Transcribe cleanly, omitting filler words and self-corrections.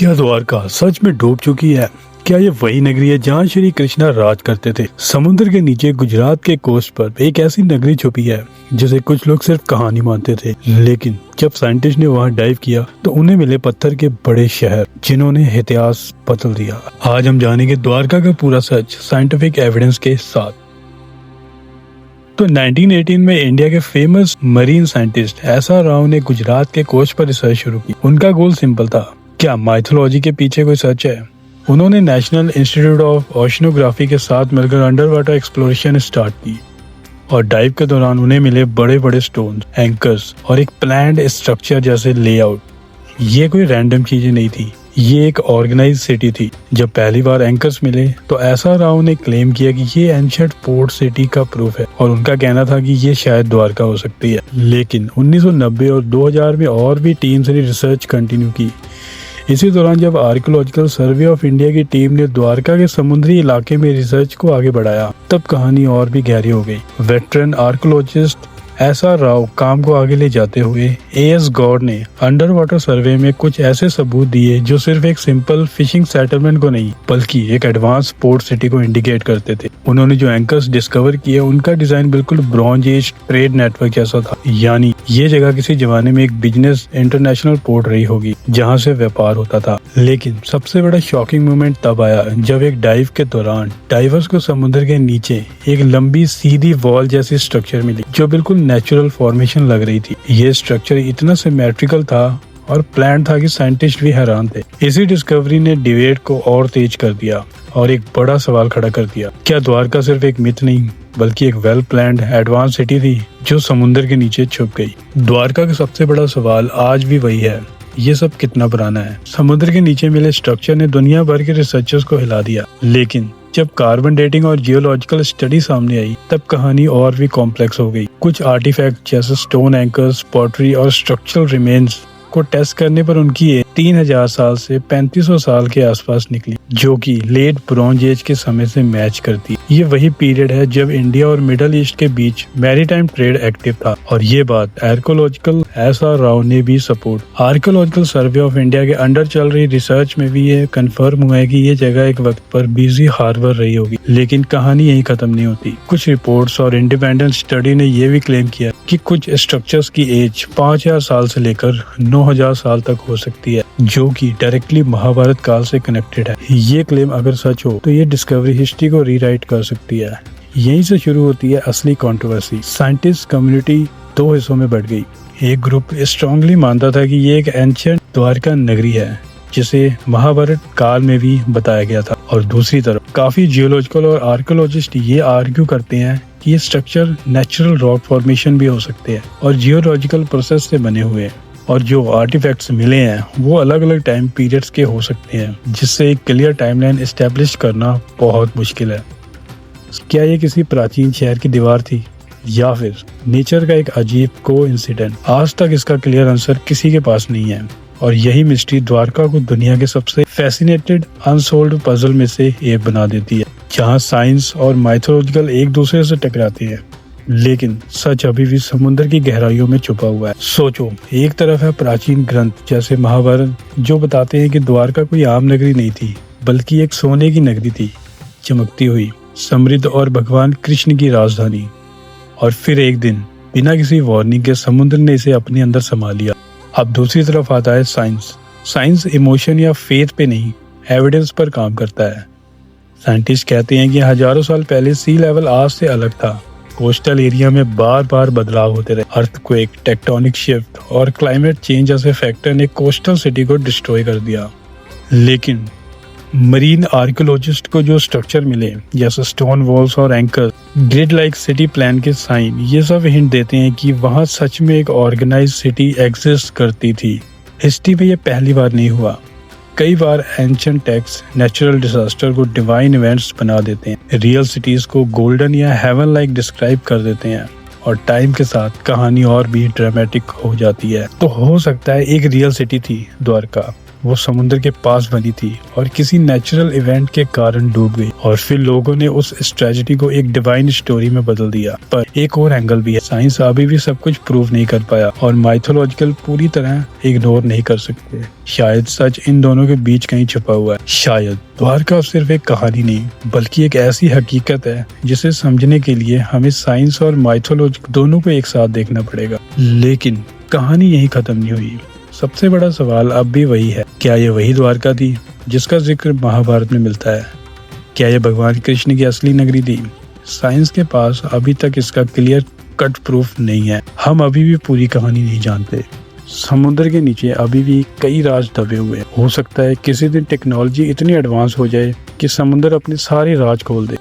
क्या द्वारका सच में डूब चुकी है? क्या ये वही नगरी है जहाँ श्री कृष्णा राज करते थे? समुद्र के नीचे गुजरात के कोस्ट पर एक ऐसी नगरी छुपी है जिसे कुछ लोग सिर्फ कहानी मानते थे, लेकिन जब साइंटिस्ट ने वहाँ डाइव किया तो उन्हें मिले पत्थर के बड़े शहर जिन्होंने इतिहास बदल दिया। आज हम जानेंगे द्वारका का पूरा सच साइंटिफिक एविडेंस के साथ। तो 1918 में इंडिया के famous marine scientist SR. Rao ने गुजरात के कोस्ट पर रिसर्च शुरू की। उनका गोल सिंपल था, क्या माइथोलॉजी के पीछे कोई सच है? उन्होंने नेशनल इंस्टीट्यूट ऑफ ओशनोग्राफी के साथ मिलकर अंडर वाटर एक्सप्लोरेशन स्टार्ट की और डाइव के दौरान उन्हें मिले बड़े बड़े स्टोन, एंकर्स और एक प्लान्ड स्ट्रक्चर जैसे लेआउट। ये कोई रैंडम चीजें नहीं थी, ये एक ऑर्गेनाइज सिटी थी। जब पहली बार एंकर्स मिले तो एस.आर. राव ने क्लेम किया कि ये एंशिएंट पोर्ट सिटी का प्रूफ है और उनका कहना था कि ये शायद द्वारका हो सकती है। लेकिन 1990 और 2000 में और भी टीम्स ने रिसर्च कंटिन्यू की। इसी दौरान जब आर्कियोलॉजिकल सर्वे ऑफ इंडिया की टीम ने द्वारका के समुद्री इलाके में रिसर्च को आगे बढ़ाया, तब कहानी और भी गहरी हो गई। Veteran archaeologist SR. राव काम को आगे ले जाते हुए ए.एस. गौड़ ने अंडर वाटर सर्वे में कुछ ऐसे सबूत दिए जो सिर्फ एक सिंपल फिशिंग सेटलमेंट को नहीं बल्कि एक एडवांस पोर्ट सिटी को इंडिकेट करते थे। उन्होंने जो एंकर्स डिस्कवर किए उनका डिजाइन बिल्कुल ब्रॉन्ज एज ट्रेड नेटवर्क जैसा था, यानी ये जगह किसी जमाने में एक बिजनेस इंटरनेशनल पोर्ट रही होगी जहाँ से व्यापार होता था। लेकिन सबसे बड़ा शॉकिंग मोमेंट तब आया जब एक डाइव के दौरान डाइवर्स को समुद्र के नीचे एक लंबी सीधी वॉल जैसी स्ट्रक्चर मिली जो बिल्कुल नेचुरल फॉर्मेशन लग रही थी। ये स्ट्रक्चर इतना सिमेट्रिकल था और प्लान था कि साइंटिस्ट भी हैरान थे। इसी डिस्कवरी ने डिबेट को और तेज कर दिया और एक बड़ा सवाल खड़ा कर दिया, क्या द्वारका सिर्फ एक मिथ नहीं बल्कि एक वेल प्लान्ड एडवांस सिटी थी जो समुद्र के नीचे छुप गई? द्वारका का सबसे बड़ा सवाल आज भी वही है, ये सब कितना पुराना है? समुद्र के नीचे मिले स्ट्रक्चर ने दुनिया भर के रिसर्चर्स को हिला दिया, लेकिन जब कार्बन डेटिंग और जियोलॉजिकल स्टडी सामने आई तब कहानी और भी कॉम्प्लेक्स हो गई। कुछ आर्टिफैक्ट जैसे स्टोन एंकर्स, पॉटरी और स्ट्रक्चरल रिमेन्स को टेस्ट करने पर उनकी एज 3000 साल से 3500 साल के आसपास निकली, जो कि लेट ब्रॉन्ज एज के समय से मैच करती। ये वही पीरियड है जब इंडिया और मिडल ईस्ट के बीच मैरीटाइम ट्रेड एक्टिव था और ये बात आर्कियोलॉजिकल एस.आर. राव ने भी support. Archaeological survey of India के अंडर चल रही रिसर्च में भी ये कंफर्म हुआ है कि ये जगह एक वक्त पर बिजी हार्बर रही होगी। लेकिन कहानी यही खत्म नहीं होती। कुछ रिपोर्ट्स और इंडिपेंडेंट स्टडी ने यह भी क्लेम किया कि कुछ स्ट्रक्चर्स की एज 5000 साल से लेकर 9000 साल तक हो सकती है, जो कि डायरेक्टली महाभारत काल से कनेक्टेड है। ये क्लेम अगर सच हो तो ये डिस्कवरी हिस्ट्री को रीराइट कर सकती है। यहीं से शुरू होती है असली कंट्रोवर्सी। साइंटिस्ट कम्युनिटी दो हिस्सों में बढ़ गई। एक ग्रुप स्ट्रांगली मानता था कि ये एक एंशिएंट द्वारका नगरी है जिसे महाभारत काल में भी बताया गया था, और दूसरी तरफ काफी जियोलॉजिकल और आर्कियोलॉजिस्ट ये आर्ग्यू करते हैं कि ये स्ट्रक्चर नेचुरल रॉक फॉर्मेशन भी हो सकते हैं और जियोलॉजिकल प्रोसेस से बने हुए हैं, और जो आर्टिफैक्ट्स मिले हैं वो अलग अलग टाइम पीरियड्स के हो सकते हैं, जिससे एक क्लियर टाइमलाइन एस्टेब्लिश करना बहुत मुश्किल है। क्या ये किसी प्राचीन शहर की दीवार थी या फिर नेचर का एक अजीब कोइंसिडेंट? आज तक इसका क्लियर आंसर किसी के पास नहीं है, और यही मिस्ट्री द्वारका को दुनिया के सबसे फैसिनेटेड अनसोल्व्ड पजल में से एक बना देती है, जहाँ साइंस और माइथोलॉजिकल एक दूसरे से टकराते हैं लेकिन सच अभी भी समुद्र की गहराइयों में छुपा हुआ है। सोचो, एक तरफ है प्राचीन ग्रंथ जैसे महाभारत जो बताते हैं कि द्वारका कोई आम नगरी नहीं थी बल्कि एक सोने की नगरी थी, चमकती हुई, समृद्ध और भगवान कृष्ण की राजधानी। और फिर एक दिन बिना किसी वार्निंग के समुद्र ने इसे अपने अंदर समा लिया। अब दूसरी तरफ आता है साइंस। साइंस इमोशन या फेथ पे नहीं, एविडेंस पर काम करता है। साइंटिस्ट कहते हैं कि हजारों साल पहले सी लेवल आज से अलग था। कोस्टल एरिया में बार बार बदलाव होते रहे। अर्थक्वेक, टेक्टोनिक शिफ्ट और क्लाइमेट चेंज जैसे फैक्टर ने कोस्टल सिटी को डिस्ट्रॉय कर दिया। लेकिन मरीन आर्कियोलॉजिस्ट को जो स्ट्रक्चर मिले जैसे स्टोन वॉल्स और anchor, grid like city plan के साइन, ये सब हिंट देते हैं कि वहाँ सच में एक ऑर्गेनाइज सिटी एग्जिस्ट करती थी। हिस्ट्री में ये पहली बार नहीं हुआ। कई बार एंशिएंट टेक्स्ट नेचुरल डिजास्टर को डिवाइन इवेंट्स बना देते हैं, रियल सिटीज को गोल्डन या हेवन लाइक डिस्क्राइब कर देते हैं, और टाइम के साथ कहानी और भी ड्रामेटिक हो जाती है। तो हो सकता है एक रियल सिटी थी द्वारका, वो समुद्र के पास बनी थी और किसी नेचुरल इवेंट के कारण डूब गई, और फिर लोगों ने उस ट्रेजेडी को एक डिवाइन स्टोरी में बदल दिया। पर एक और एंगल भी है, साइंस अभी भी सब कुछ प्रूव नहीं कर पाया और माइथोलॉजिकल पूरी तरह इग्नोर नहीं कर सकते। शायद सच इन दोनों के बीच कहीं छुपा हुआ है। शायद द्वारका सिर्फ एक कहानी नहीं बल्कि एक ऐसी हकीकत है जिसे समझने के लिए हमें साइंस और माइथोलॉजी दोनों को एक साथ देखना पड़ेगा। लेकिन कहानी यही खत्म नहीं हुई। सबसे बड़ा सवाल अब भी वही है, क्या ये वही द्वारका थी जिसका जिक्र महाभारत में मिलता है? क्या ये भगवान कृष्ण की असली नगरी थी? साइंस के पास अभी तक इसका क्लियर कट प्रूफ नहीं है। हम अभी भी पूरी कहानी नहीं जानते। समुद्र के नीचे अभी भी कई राज दबे हुए हैं। हो सकता है किसी दिन टेक्नोलॉजी इतनी एडवांस हो जाए कि समुद्र अपने सारे राज खोल दे।